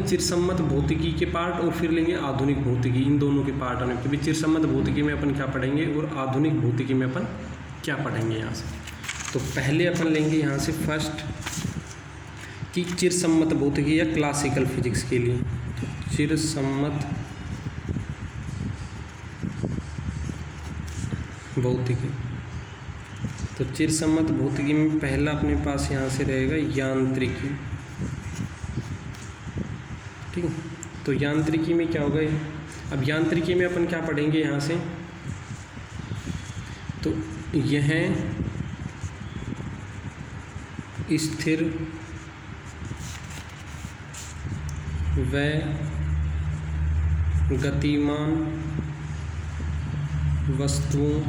चिरसम्मत भौतिकी के पार्ट और फिर लेंगे आधुनिक भौतिकी, इन दोनों के पार्ट होने के। चिरसम्मत भौतिकी में अपन क्या पढ़ेंगे और आधुनिक भौतिकी में अपन क्या पढ़ेंगे यहाँ से। तो पहले अपन लेंगे यहाँ से फर्स्ट कि चिरसम्मत भौतिकी या क्लासिकल फिजिक्स के लिए। तो चिरसम्मत भौतिकी, तो चिरसम्मत भौतिकी में पहला अपने पास यहाँ से रहेगा यांत्रिकी। ठीक है, तो यांत्रिकी में क्या होगा। अब यांत्रिकी में अपन क्या पढ़ेंगे यहाँ से, तो यह स्थिर व गतिमान वस्तुओं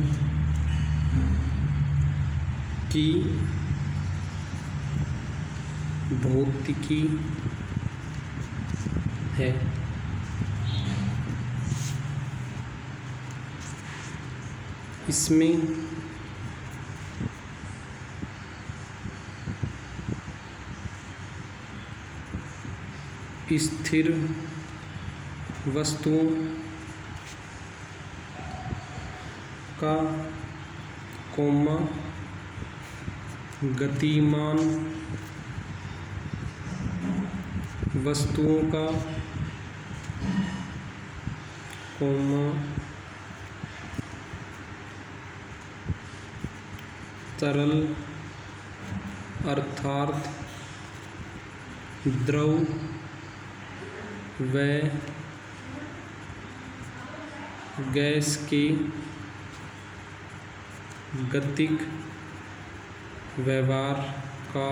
की भौतिकी है। इसमें स्थिर वस्तुओं का कोमा गतिमान वस्तुओं का कोमा तरल अर्थात द्रव व गैस के गतिक व्यवहार का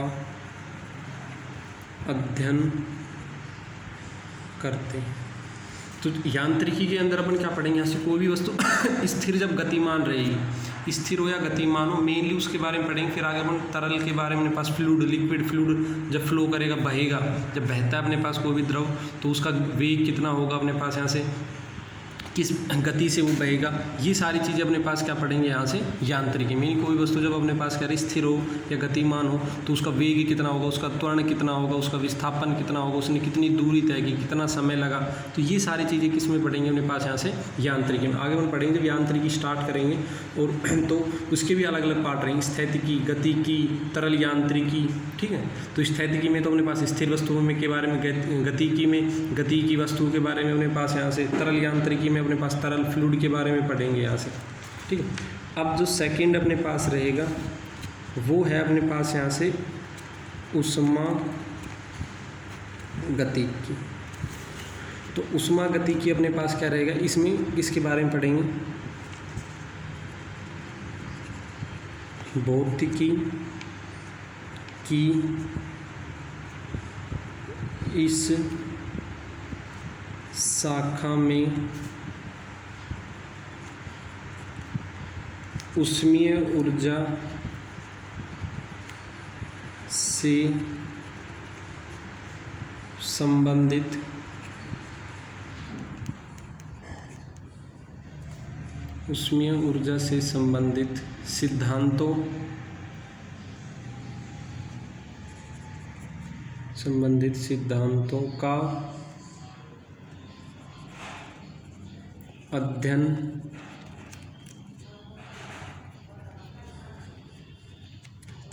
अध्ययन करते हैं। तो यांत्रिकी के अंदर अपन क्या पढ़ेंगे, यहाँ से कोई भी वस्तु स्थिर जब गतिमान रहेगी, स्थिर हो या गतिमान हो, मेनली उसके बारे में पढ़ेंगे। फिर आगे अपन तरल के बारे में, अपने पास फ्लूइड, लिक्विड फ्लूइड जब फ्लो करेगा, बहेगा, जब बहता है अपने पास कोई भी द्रव, तो उसका वेग कितना होगा अपने पास, यहाँ से किस गति से वो बहेगा, ये सारी चीज़ें अपने पास क्या पढ़ेंगे यहाँ से यांत्रिकी में। कोई वस्तु जब अपने पास क्या स्थिर हो या गतिमान हो, तो उसका वेग कितना होगा, उसका त्वरण कितना होगा, उसका विस्थापन कितना होगा, उसने कितनी दूरी तय की, कितना समय लगा, तो ये सारी चीज़ें किस में पढ़ेंगे अपने पास यहाँ से यांत्रिकी में। आगे हम पढ़ेंगे जब यांत्रिकी स्टार्ट करेंगे, और तो उसके भी अलग अलग पार्ट रहेंगे, स्थैतिकी, गतिकी, तरल यांत्रिकी। ठीक है, तो स्थैतिकी में तो अपने पास स्थिर वस्तुओं में के बारे में, गतिकी में गति की वस्तुओं के बारे में अपने पास यहाँ से, तरल यांत्रिकी में अपने पास तरल फ्लूइड के बारे में पढ़ेंगे यहाँ से। ठीक है, अब जो सेकंड अपने पास रहेगा वो है अपने पास यहाँ से उष्मा गतिकी। तो उष्मा गतिकी अपने पास क्या रहेगा, इसमें किसके बारे में पढ़ेंगे, भौतिकी की इस शाखा में ऊष्मीय ऊर्जा से संबंधित सिद्धांतों का अध्ययन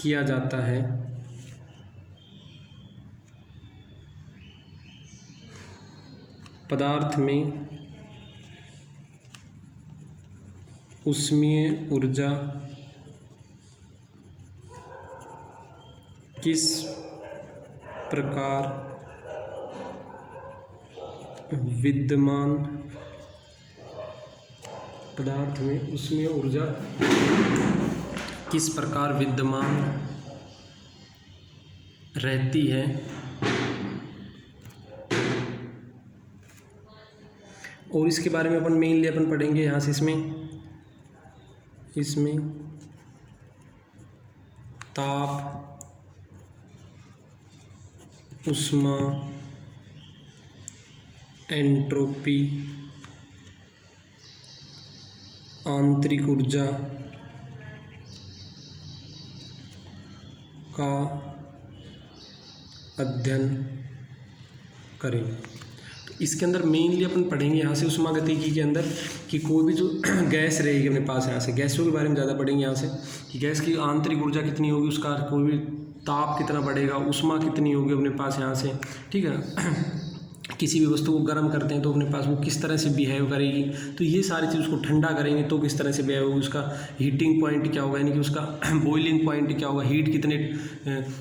किया जाता है। पदार्थ में ऊष्मीय ऊर्जा किस प्रकार विद्यमान, पदार्थ में ऊष्मीय ऊर्जा किस प्रकार विद्यमान रहती है, और इसके बारे में अपन मेनली अपन पढ़ेंगे यहाँ से, इसमें ताप, ऊष्मा, एंट्रोपी, आंतरिक ऊर्जा का अध्ययन करेंगे। तो इसके अंदर मेनली अपन पढ़ेंगे यहाँ से ऊष्मागतिकी के अंदर कि कोई भी जो गैस रहेगी अपने पास, यहाँ से गैसों के बारे में ज़्यादा पढ़ेंगे यहाँ से कि गैस की आंतरिक ऊर्जा कितनी होगी, उसका कोई भी ताप कितना बढ़ेगा, ऊष्मा कितनी होगी अपने पास यहाँ से, ठीक है। किसी भी वस्तु को गर्म करते हैं तो अपने पास वो किस तरह से बिहेव करेगी, तो ये सारी चीज़ उसको ठंडा करेंगे तो किस तरह से बिहेव होगी, उसका हीटिंग पॉइंट क्या होगा, यानी कि उसका बॉइलिंग पॉइंट क्या होगा, हीट कितने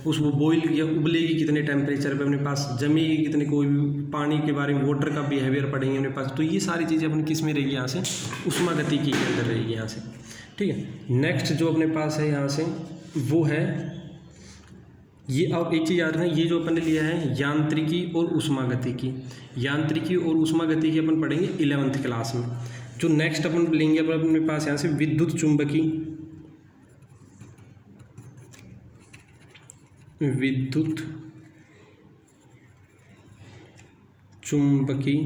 उसको बॉइल या उबलेगी कितने टेम्परेचर पे, अपने पास जमेगी कितने, कोई भी पानी के बारे में वाटर का बिहेवियर पढ़ेंगे अपने पास। तो ये सारी चीज़ें अपनी किस में रहेगी, यहाँ से ऊष्मागतिकी के अंदर रहेगी यहाँ से, ठीक है। नेक्स्ट जो अपने पास है यहाँ से वो है ये, अब एक चीज़ याद रखना, ये जो अपन ने लिया है यांत्रिकी और ऊष्मागतिकी, यांत्रिकी और ऊष्मागतिकी अपन पढ़ेंगे 11th क्लास में। जो नेक्स्ट अपन लेंगे अपने पास यहाँ से विद्युत चुंबकी, विद्युत चुंबकी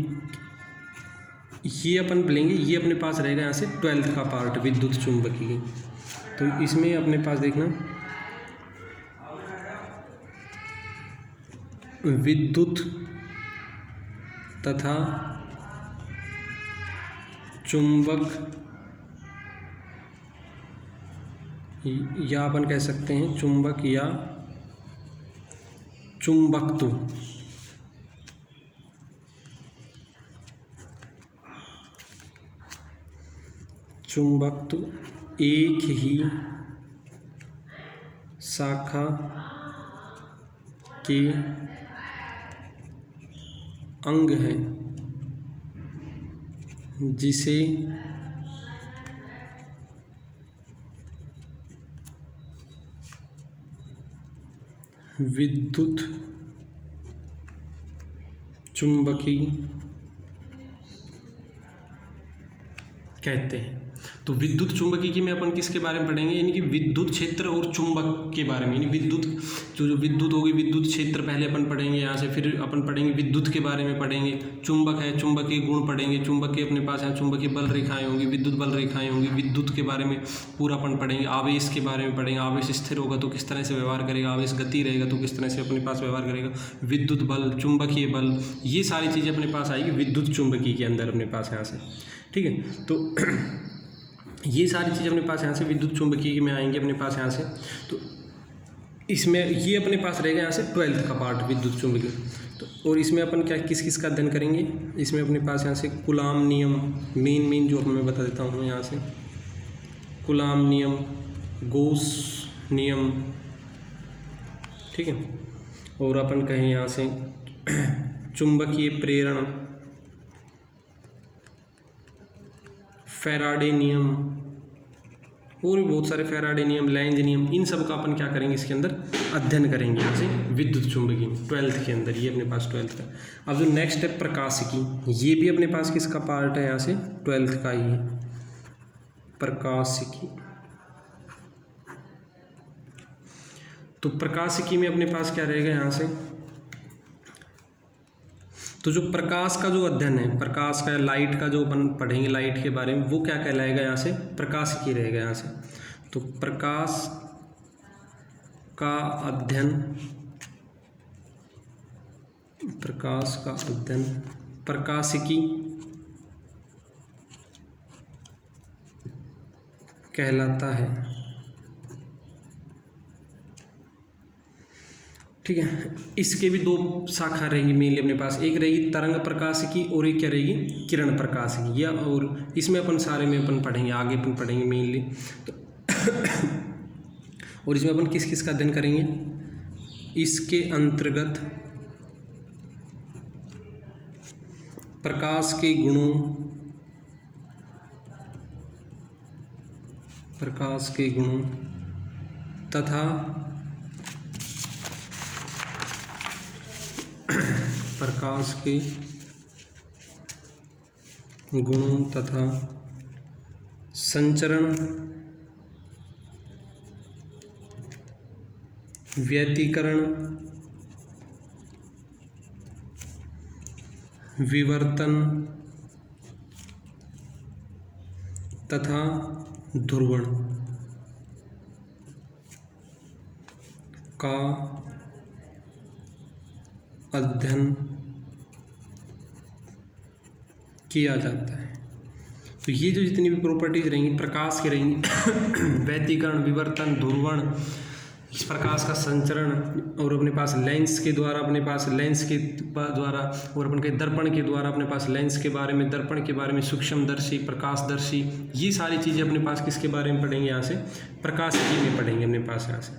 ये अपन लेंगे, ये अपने पास रहेगा यहाँ से 12th का पार्ट विद्युत चुंबकी की। तो इसमें अपने पास देखना विद्युत तथा चुंबक, या अपन कह सकते हैं चुंबक या चुंबकत्व, चुंबकत्व एक ही शाखा के अंग है जिसे विद्युत चुंबकी कहते हैं। तो विद्युत चुंबकीय में अपन किसके बारे में पढ़ेंगे, यानी कि विद्युत क्षेत्र और चुंबक के बारे में, यानी विद्युत जो विद्युत होगी, विद्युत क्षेत्र पहले अपन पढ़ेंगे यहाँ से, फिर अपन पढ़ेंगे विद्युत के बारे में पढ़ेंगे, चुंबक है चुंबकीय गुण पढ़ेंगे, चुंबक के अपने पास यहाँ चुंबकीय बल रेखाएं होंगी, विद्युत बल रेखाएं होंगी, विद्युत के बारे में पूरा अपन पढ़ेंगे, आवेश के बारे में पढ़ेंगे, आवेश स्थिर होगा तो किस तरह से व्यवहार करेगा, आवेश गति रहेगा तो किस तरह से अपने पास व्यवहार करेगा, विद्युत बल, चुंबकीय बल, ये सारी चीज़ें अपने पास आएगी विद्युत चुंबकीय के अंदर अपने पास यहाँ से, ठीक है। तो ये सारी चीज़ें अपने पास यहाँ से विद्युत चुंबकीय में आएंगे अपने पास यहाँ से। तो इसमें ये अपने पास रहेगा यहाँ से 12th का पार्ट विद्युत चुंबकीय। तो और इसमें अपन क्या किस किस का अध्ययन करेंगे, इसमें अपने पास यहाँ से कूलाम नियम, मेन जो मैं बता देता हूँ यहाँ से, कूलाम नियम, गॉस नियम, ठीक है। और अपन कहें यहाँ से चुंबकीय प्रेरण, फैराडे नियम, और भी बहुत सारे फैराडे नियम, लेंज नियम, इन सब का अपन क्या करेंगे इसके अंदर अध्ययन करेंगे यहाँ से विद्युत चुंबकीय 12th के अंदर, ये अपने पास 12th का। अब जो नेक्स्ट है प्रकाशिकी, ये भी अपने पास किसका पार्ट है यहाँ से 12th का ही है, प्रकाशिकी। तो प्रकाशिकी में अपने पास क्या रहेगा यहाँ से, तो जो प्रकाश का जो अध्ययन है, प्रकाश का लाइट का जो अपन पढ़ेंगे लाइट के बारे में, वो क्या कहलाएगा यहाँ से प्रकाशिकी रहेगा यहाँ से। तो प्रकाश का अध्ययन, प्रकाश का अध्ययन प्रकाशिकी कहलाता है, ठीक है। इसके भी दो शाखा रहेंगी मेनली अपने पास, एक रहेगी तरंग प्रकाशिकी और एक क्या रहेगी किरण प्रकाशिकी, या और इसमें अपन सारे में अपन पढ़ेंगे, आगे अपन पढ़ेंगे मेनली। तो और इसमें अपन किस किस का अध्ययन करेंगे, इसके अंतर्गत प्रकाश के गुणों, प्रकाश के गुणों तथा प्रकाश के गुणों तथा संचरण, व्यतिकरण, विवर्तन तथा ध्रुवण का अध्ययन किया जाता है। तो ये जो जितनी भी प्रॉपर्टीज रहेंगी प्रकाश की रहेंगी व्यतिकरण, विवर्तन, ध्रुवण, इस प्रकाश का संचरण, और अपने पास लेंस के द्वारा, अपने पास लेंस के द्वारा, और अपन के दर्पण के द्वारा, अपने पास लेंस के बारे में, दर्पण के बारे में, सूक्ष्मदर्शी, प्रकाशदर्शी, ये सारी चीज़ें अपने पास किसके बारे में पढ़ेंगे यहाँ से, प्रकाशिकी में पढ़ेंगे अपने पास यहाँ से।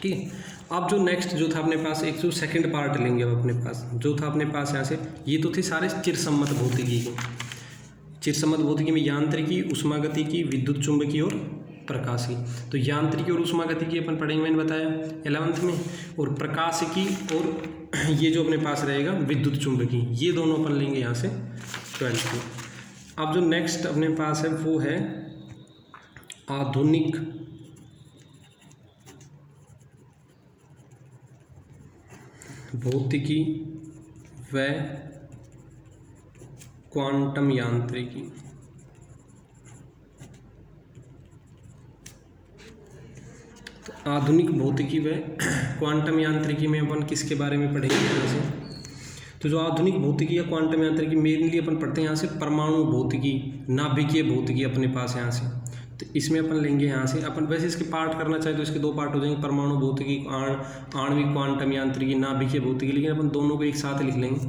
ठीक है, अब जो नेक्स्ट जो था अपने पास एक जो सेकंड पार्ट लेंगे अब अपने पास जो था अपने पास यहाँ से, ये तो थे सारे चिरसम्मत भौतिकी के। चिरसम्मत भौतिकी में यांत्रिकी, उष्मागतिकी, विद्युत चुंबकी और प्रकाशिकी। तो यांत्रिकी और उष्मागतिकी अपन पढ़ेंगे, मैंने बताया 11th में, और प्रकाशिकी और ये जो अपने पास रहेगा विद्युत चुंबकी, ये दोनों अपन लेंगे यहाँ से 12th में। अब जो नेक्स्ट अपने पास है वो है आधुनिक भौतिकी व क्वांटम यांत्रिकी। तो आधुनिक भौतिकी व क्वांटम यांत्रिकी में अपन किसके बारे में पढ़ेंगे यहाँ से, तो जो आधुनिक भौतिकी या क्वांटम यांत्रिकी मेनली अपन पढ़ते हैं यहाँ से परमाणु भौतिकी, नाभिकीय भौतिकी अपने पास यहाँ से। तो इसमें अपन लेंगे यहाँ से, अपन वैसे इसके पार्ट करना चाहे तो इसके दो पार्ट हो जाएंगे, परमाणु भौतिकी, आणविक क्वांटम यांत्रिकी, नाभिकीय भौतिकी, लेकिन अपन दोनों को एक साथ लिख लेंगे।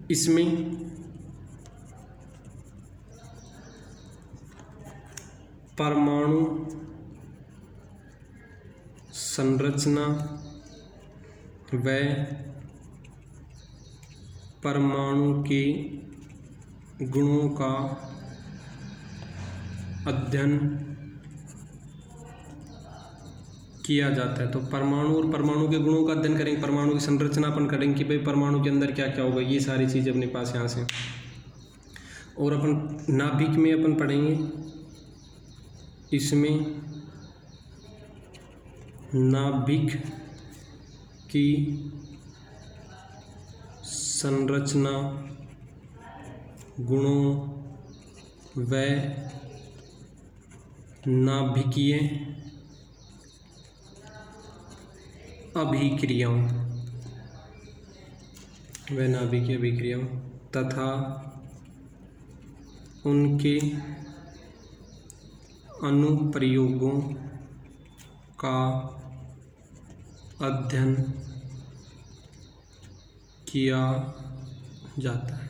इसमें परमाणु संरचना व परमाणु के गुणों का अध्ययन किया जाता है। तो परमाणु और परमाणु के गुणों का अध्ययन करेंगे, परमाणु की संरचना अपन करेंगे कि भाई परमाणु के अंदर क्या क्या होगा, ये सारी चीज़ें अपने पास यहाँ से। और अपन नाभिक में अपन पढ़ेंगे, इसमें नाभिक की संरचना, गुणों व नाभिकीय अभिक्रियाओं तथा उनके अनुप्रयोगों का अध्ययन किया जाता है।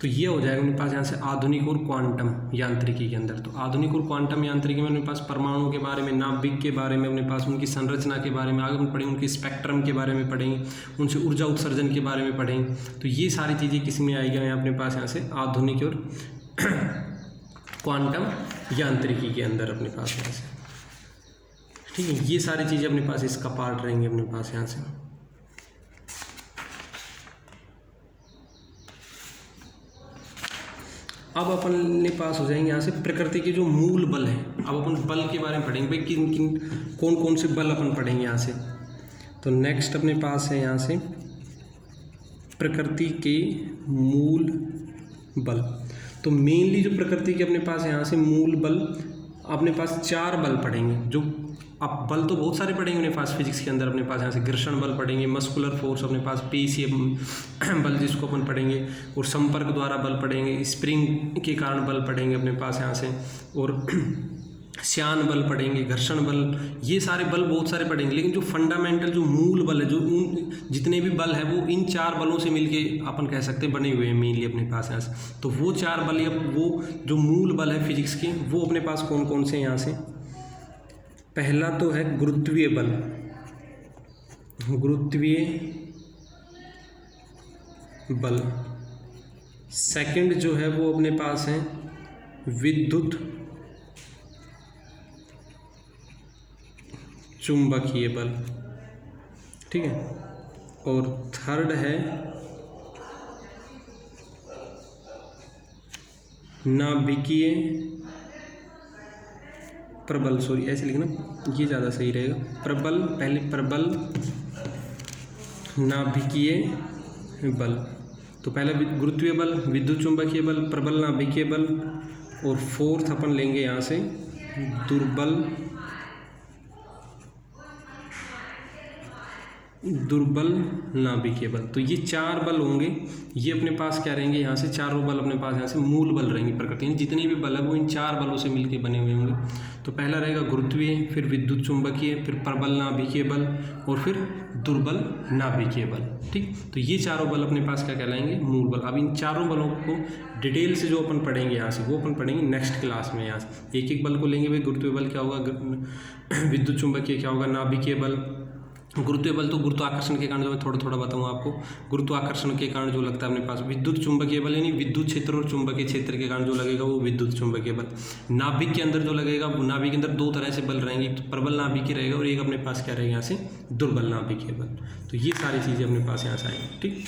तो ये हो जाएगा मेरे पास यहाँ से आधुनिक और क्वांटम यांत्रिकी के अंदर। तो आधुनिक और क्वांटम यांत्रिकी में मेरे पास परमाणु के बारे में, नाभिक के बारे में, अपने पास उनकी संरचना के बारे में आगे हम पढ़ेंगे, उनके स्पेक्ट्रम के बारे में पढ़ेंगे, उनसे ऊर्जा उत्सर्जन के बारे में पढ़ेंगे। तो ये सारी चीज़ें किस में आएगी अपने पास यहाँ से, आधुनिक और क्वांटम यांत्रिकी के अंदर अपने पास यहाँ से। ठीक है, ये सारी चीज़ें अपने पास इसका पार्ट रहेंगे अपने पास यहाँ से। अब अपने पास हो जाएंगे यहाँ से प्रकृति के जो मूल बल हैं। अब अपन बल के बारे में पढ़ेंगे, भाई किन किन कौन कौन से बल अपन पढ़ेंगे यहाँ से। तो नेक्स्ट अपने पास है यहाँ से प्रकृति के मूल बल। तो मेनली जो प्रकृति के अपने पास यहाँ से मूल बल, अपने पास 4 बल पढ़ेंगे। जो अब बल तो बहुत सारे पढ़ेंगे अपने पास फिजिक्स के अंदर, अपने पास यहाँ से घर्षण बल पढ़ेंगे, मस्कुलर फोर्स अपने पास, पेशीय बल जिसको अपन पढ़ेंगे, और संपर्क द्वारा बल पढ़ेंगे, स्प्रिंग के कारण बल पढ़ेंगे अपने पास यहाँ से, और श्यान बल पढ़ेंगे, घर्षण बल, ये सारे बल बहुत सारे पढ़ेंगे। लेकिन जो फंडामेंटल जो मूल बल है, जो उन जितने भी बल है वो इन 4 बलों से मिलके अपन कह सकते हैं बने हुए हैं मेनली अपने पास यहाँ से। तो वो 4 बल या वो जो मूल बल है फिजिक्स के, वो अपने पास कौन कौन से यहाँ से। पहला तो है गुरुत्वीय बल, गुरुत्वीय बल। सेकंड जो है वो अपने पास है विद्युत चुंबकीय बल। ठीक है, और थर्ड है नाभिकीय प्रबल, सॉरी ऐसे लिखना ये ज़्यादा सही रहेगा। प्रबल, पहले प्रबल नाभिकीय बल। तो पहला गुरुत्वीय बल, विद्युत चुंबकीय बल, प्रबल नाभिकीय बल, और फोर्थ अपन लेंगे यहाँ से दुर्बल दुर्बल नाभिकीय बल। तो ये 4 बल होंगे, ये अपने पास क्या रहेंगे, यहाँ से चारों बल अपने पास यहाँ से मूल बल रहेंगे प्रकृति में। जितने भी बल है वो इन 4 बलों से मिलकर बने हुए होंगे। तो पहला रहेगा गुरुत्वीय, फिर विद्युत चुंबकीय, फिर प्रबल नाभिकीय बल और फिर दुर्बल नाभिकीय बल। ठीक, तो ये चारों बल अपने पास क्या कहलाएंगे, मूल बल। अब इन चारों बलों को डिटेल से जो अपन पढ़ेंगे यहाँ से, वो अपन पढ़ेंगे नेक्स्ट क्लास में। यहाँ से एक एक बल को लेंगे, भाई गुरुत्वीय बल क्या होगा, विद्युत चुंबकीय क्या होगा, नाभिकीय बल। गुरुत्वीय बल तो गुरुत्वाकर्षण के कारण, जो मैं थोड़ा थोड़ा बताऊँ आपको, गुरुत्वाकर्षण के कारण जो लगता है अपने पास। विद्युत चुंबकीय बल यानी विद्युत क्षेत्र और चुंबकीय क्षेत्र के कारण जो लगेगा वो विद्युत चुंबकीय बल। नाभिक के अंदर जो लगेगा, नाभिक के अंदर 2 तरह से बल रहेंगे, तो प्रबल नाभिकीय रहेगा और एक अपने पास क्या रहेगा यहाँ से दुर्बल नाभिकीय बल। तो ये सारी चीज़ें अपने पास यहाँ से आएंगी। ठीक।